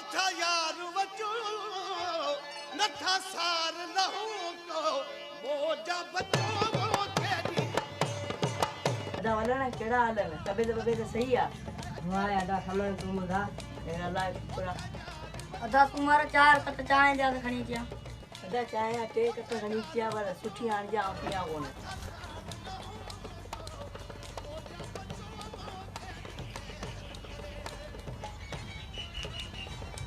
नथा यार वचो नथा सार लहू को मोजा बचो केडी अदा वाला ना केड़ा हाल है तबीयत सही है वाह अदा समझ तू बुधा मेरा लाइफ पूरा अदा तुम्हारा चार कत चाय ज्यादा खणी किया अदा चाहे टे कत घणी चिया पर सुठी आण जा पिया कोने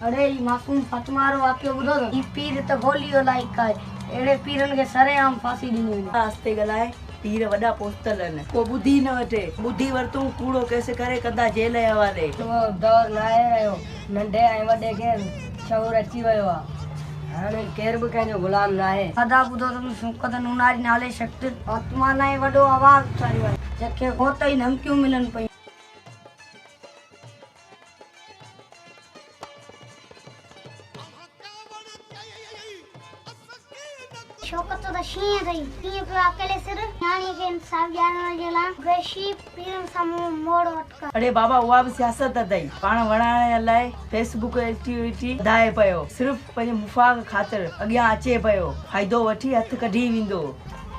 अरे ई मासूम फातिमा रो वाक्य बुधो तो ई पीर त गोलियो लाइक है एड़े पीरन के सरेआम फांसी दिनी हुई आस्ते गलाए पीर वडा पोस्टल न को बुद्धि न वठे बुद्धि वरतू कूड़ो कैसे करे कदा जेल जे हवाले तो दौर न आहे रहियो नंढे ऐं वॾे खे शऊर अची वियो आहे हाणे केर बि कंहिंजो गुलाम न आहे अदा ॿुधो त सुकत नूनारी नाले शख़्स फातिमा न वॾो आवाज़ उथारियो आहे जंहिंखे होत ई धमकियूं मिलनि पयूं शौकत तो शीं रही शीं पे अकेले सिर यानी के इंसाफ जानने जेला गशी पीरन सामू मोड़ अटका अरे बाबा उहा भी सियासत दई पाण वणाणे लाए फेसबुक एक्टिविटी दाए पयो सिर्फ पंहिंजे मुफाद खातिर अॻियां अचे पयो फ़ाइदो वठी हथ कढी वेंदो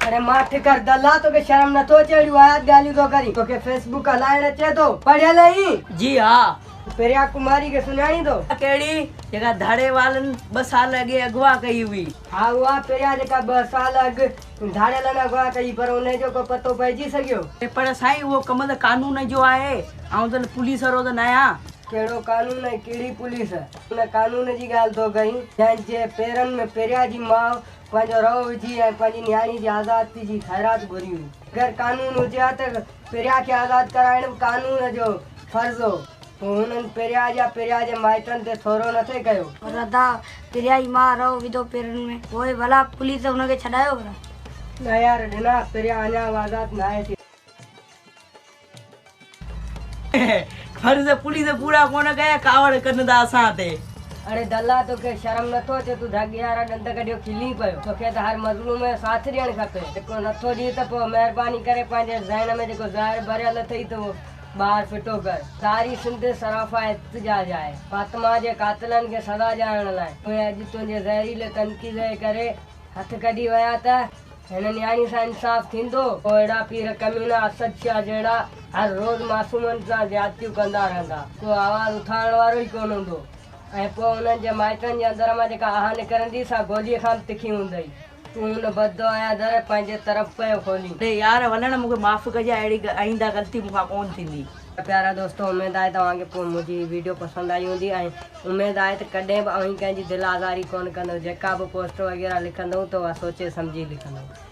अरे माठ कर दल्ला तोखे शर्म नथो अचे अहिड़ियूं आयात ॻाल्हियूं थो करी तोखे फेसबुक हलाइण अचे थो पढ़ियल आहीं जी हाँ पेरिया कुमारी के सुञाणी थो केड़ी जेका धाड़े वालन 2 साल अॻे अगवा कई हुई हा उहा पेरिया जेका 2 साल अॻु धाड़ियल न अगवा कई पर उन जो को पतो पइजी सघियो पर साईं उहो कम त कानून जो आहे ऐं त पुलिस वारो त न आहियां कहिड़ो कानून है कहिड़ी पुलिस उन कानून जी ॻाल्हि थो कई जंहिंजे पेरनि में पेरिया जी माउ पंहिंजो रओ विझी ऐं पंहिंजी नियाणी जी आज़ादी जी ख़ैरात घुरी हुई अगरि कानून हुजे हा त पेरिया खे आज़ादु कराइण बि कानून जो फर्ज़ हो उन्हनि पेरिया जे माइटनि ते थोरो न थे कयो पर अदा पेरिया जी माउ रओ विधो पेरनि में पोइ भला पुलिस हुनखे छॾायो भला न यार ॾिना पेरिया अञा आज़ादु न आहे थी फर्ज़ पुलिस पूरा कोन कया कावड़ कनि था असां ते अरे दल्ला तोखे शर्म नथो अचे तूं धागे वारा ॾंद कढियो खिली पियो तोखे त हर मज़लूम में साथ ॾियणु खपे जेको नथो ॾिए त पोइ महिरबानी करे पंहिंजे ज़हन में जेको ज़ाहिर भरियल अथई त उहो ॿाहिरि फिटो कर सारी सिंध सराफ़ा इत्तिजाज आहे फातिमा जे कातिलनि खे सज़ा ॾियण लाइ उहे अॼु तुंहिंजे ज़हरीले तनक़ीद जे करे हथ कढी विया त हिन नियाणी सां इंसाफ़ थींदो पोइ अहिड़ा पीर कमीना असद शाह जहिड़ा हर रोज़ मासूमनि सां ज्यादतियूं कंदा रहंदा को आवाज़ उथारण वारो ई कोन हूंदो ऐं पोइ उन्हनि जे माइटनि जे अंदर मां जेका आह निकिरंदी सा गोलीअ खां तिखी हूंदई तूं हुन बददुआ दर पंहिंजे तरफ़ पियो खोली अरे यार वञण मूंखे माफ़ कजां अहिड़ी आईंदा ग़लती मूंखां कोन थींदी प्यारा दोस्तों उम्मीद आहे तव्हांखे पोइ मुंहिंजी वीडियो पसंदि आई हूंदी ऐं उम्मीद आहे त कॾहिं बि कंहिंजी दिलि आज़ारी कोन कंदो जेका बि पोस्ट वग़ैरह लिखंदो त उहा सोचे सम्झी लिखंदो